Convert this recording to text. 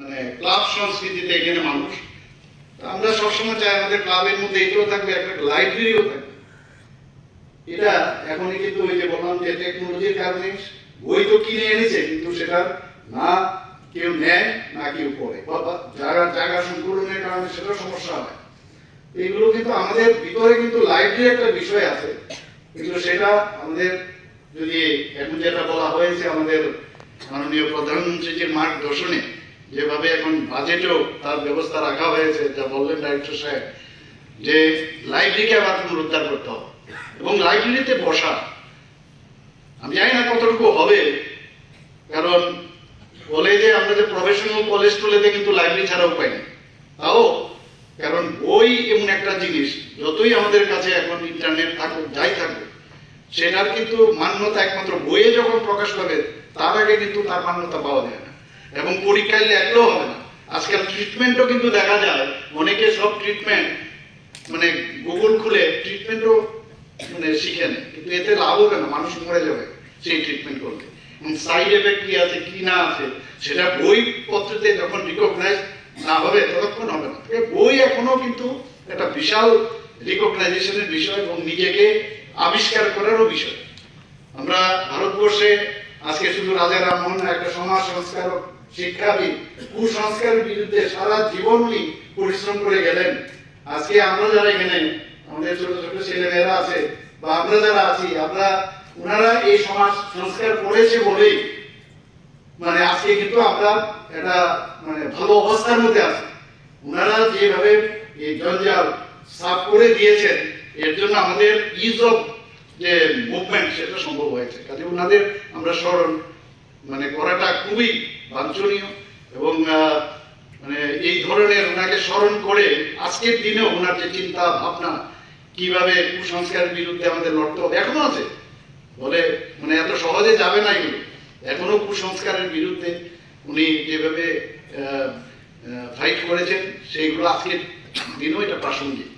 মানে ক্লাব সংস্কৃতিতে এখানে মানুষ, আমরা সবসময় চাই আমাদের ক্লাবের মধ্যে এটাও থাকবে, একটা লাইব্রেরিও থাকবে। এটা এখনই কিন্তু ওই যে বললাম যে টেকনোলজির কারণে বই তো কিনে এনেছে, কিন্তু সেটা না কেউ নেয় না কেউ পড়ে, জায়গা সংকুলনের কারণে সেটা সমস্যা হয়। এগুলো কিন্তু আমাদের ভিতরে কিন্তু লাইব্রেরি একটা বিষয় আছে, কিন্তু সেটা আমাদের যদি এখন যেটা বলা হয়েছে আমাদের মাননীয় প্রধানমন্ত্রীর মার্গদর্শনে যেভাবে এখন বাজেটেও তার ব্যবস্থা রাখা হয়েছে, যা বললেন ডাইরেক্টর সাহেব, যে লাইব্রেরিকে আবার পুনরুদ্ধার করতে হবে এবং লাইব্রেরিতে বসা, আমি জানি না কতটুকু হবে, কারণ কলেজে আমরা যে প্রফেশনাল কলেজ টলেজে কিন্তু লাইব্রেরি ছাড়া উপায় নেই। তাও কারণ বই এমন একটা জিনিস, যতই আমাদের কাছে এখন ইন্টারনেট থাকুক যাই থাকুক, সেটার কিন্তু মান্যতা একমাত্র বইয়ে যখন প্রকাশ পাবে তার আগে কিন্তু তার মান্যতা পাওয়া যায় না, এবং পরীক্ষায় লেখলেও হবে না। আজকাল ট্রিটমেন্টও কিন্তু দেখা যায়, অনেকে সব ট্রিটমেন্ট মানে গুগল খুলে ট্রিটমেন্টও মানে শিখে নেয়, কিন্তু এতে লাভ হবে না, মানুষ মরে যাবে সেই ট্রিটমেন্ট করলে। এবং সাইড এফেক্ট কি আছে কি না আছে সেটা বই পত্রতে যখন রিকগনাইজ না হবে ততক্ষণ হবে না। বই এখনো কিন্তু একটা বিশাল রিকগনাইজেশনের বিষয় এবং নিজেকে আবিষ্কার করারও বিষয়। আমরা ভারতবর্ষে আজকে শুধু রাজা রামমোহন একটা সমাজ সংস্কারক শিক্ষাবিদ, কুসংস্কারের বিরুদ্ধে সারা জীবন উনি পরিশ্রম করে গেলেন। আজকে আমরা যারা এখানে আমাদের ছোট ছোট ছেলেমেয়েরা আছে বা আমরা যারা আছি, আমরা ওনারা এই সমাজ সংস্কার করেছে বলেই মানে আজকে কিন্তু আমরা একটা মানে ভালো অবস্থার মধ্যে আছি। ওনারা যেভাবে এই জঞ্জাল সাফ করে দিয়েছেন, এর জন্য আমাদের ইজ অফ যে মুভমেন্ট সেটা সম্ভব হয়েছে। কাজে ওনাদের আমরা স্মরণ মানে করাটা খুবই বাঞ্ছনীয়, এবং মানে এই ধরনের ওনাকে স্মরণ করে আজকের দিনেও ওনার যে চিন্তা ভাবনা কিভাবে কুসংস্কারের বিরুদ্ধে আমাদের লড়তে হবে এখনো আছে, বলে মানে এত সহজে যাবে না এগুলো, এখনো কুসংস্কারের বিরুদ্ধে উনি যেভাবে ফাইট করেছেন সেইগুলো আজকের দিনও এটা প্রাসঙ্গিক।